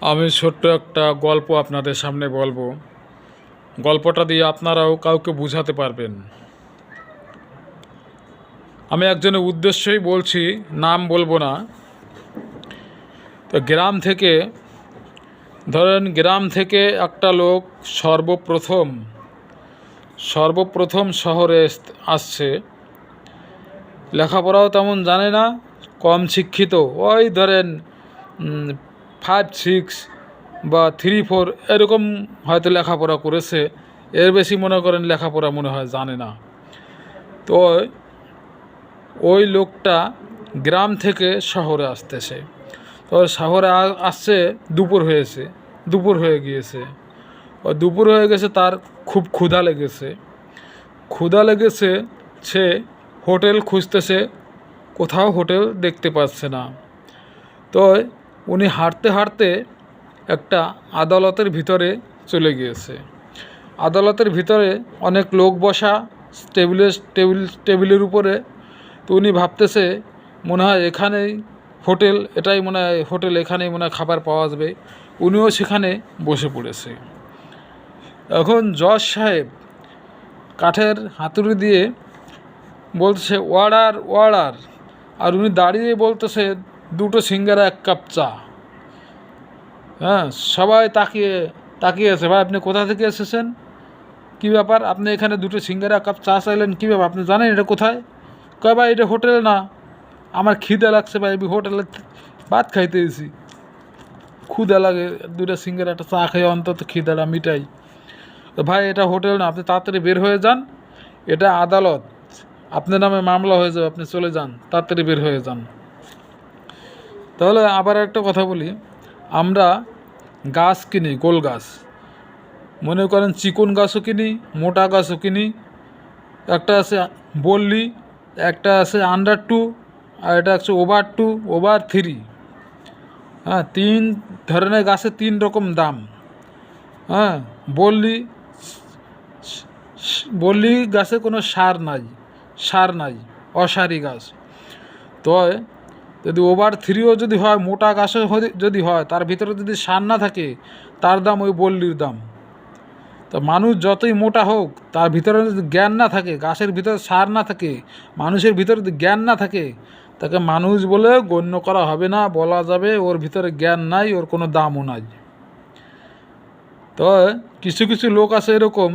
আমি ছোট্ট একটা গল্প আপনাদের সামনে বলবো। গল্পটা দিয়ে আপনারাও কাউকে বুঝাতে পারবেন। আমি একজনের উদ্দেশ্যেই বলছি, নাম বলবো না। তো গ্রাম থেকে একটা লোক সর্বপ্রথম শহরে আসছে। লেখাপড়াও তেমন জানে না, কম শিক্ষিত। ওই ধরেন 5-6 বা 3-4 এরকম হয়তো লেখাপড়া করেছে। এর বেশি মনে করেন লেখাপড়া মনে হয় জানে না। তো ওই লোকটা গ্রাম থেকে শহরে আসতেছে। তো শহরে আসছে, দুপুর হয়ে গিয়েছে। দুপুর হয়ে গেছে, তার খুব ক্ষুধা লেগেছে। সে হোটেল খুঁজতেছে, কোথাও হোটেল দেখতে পাচ্ছে না। তো উনি হাঁটতে হাঁটতে একটা আদালতের ভিতরে চলে গিয়েছে। আদালতের ভিতরে অনেক লোক বসা, টেবিলের উপরে। তো উনি ভাবতেছে, মনে হয় এখানেই হোটেল, এটাই মনে হয় হোটেল, এখানেই মনে হয় খাবার পাওয়া যাবে। উনিও সেখানে বসে পড়েছে। এখন জজ সাহেব কাঠের হাতুড়ি দিয়ে বলতেছে অর্ডার অর্ডার, আর উনি দাঁড়িয়ে বলতেছে 2টো সিঙ্গারা 1 কাপ চা। হ্যাঁ, সবাই তাকিয়ে আছে। ভাই, আপনি কোথা থেকে এসেছেন? কী ব্যাপার, আপনি এখানে 2টো সিঙ্গারা 1 কাপ চা চাইলেন, কী ব্যাপার, আপনি জানেন এটা কোথায়? কয় ভাই, এটা হোটেল না, আমার খিদে লাগছে ভাই, আমি হোটেলে ভাত খাইতে এসেছি। ক্ষুদা লাগে, 2টা সিঙ্গারা একটা চা খেয়ে অন্তত খিদাটা মিটাই। তো ভাই, এটা হোটেল না, আপনি তাড়াতাড়ি বের হয়ে যান, এটা আদালত, আপনার নামে মামলা হয়ে যাবে, আপনি চলে যান, তাড়াতাড়ি বের হয়ে যান। তাহলে আবার একটা কথা বলি, আমরা গাছ কিনি, গোল গাছ, মনে করেন চিকন গাছও কিনি, মোটা গাছও কিনি। একটা আছে বললি, একটা আছে আন্ডার 2, আর এটা হচ্ছে ওভার 2, ওভার 3। হ্যাঁ, 3 ধরনের গাছের 3 রকম দাম। হ্যাঁ, বললি গাছে কোনো সার নাই, অসারি গাছ। তো যদি ওভার 3ও যদি হয়, মোটা গাছও যদি হয়, তার ভিতরে যদি সার না থাকে, তার দাম ওই বললির দাম। তো মানুষ যতই মোটা হোক, তার ভিতরে যদি জ্ঞান না থাকে, গাছের ভিতরে সার না থাকে, মানুষের ভিতরে যদি জ্ঞান না থাকে, তাকে মানুষ বলে গণ্য করা হবে না, বলা যাবে ওর ভিতরে জ্ঞান নাই, ওর কোনো দামও নাই। তো কিছু লোক আছে এরকম,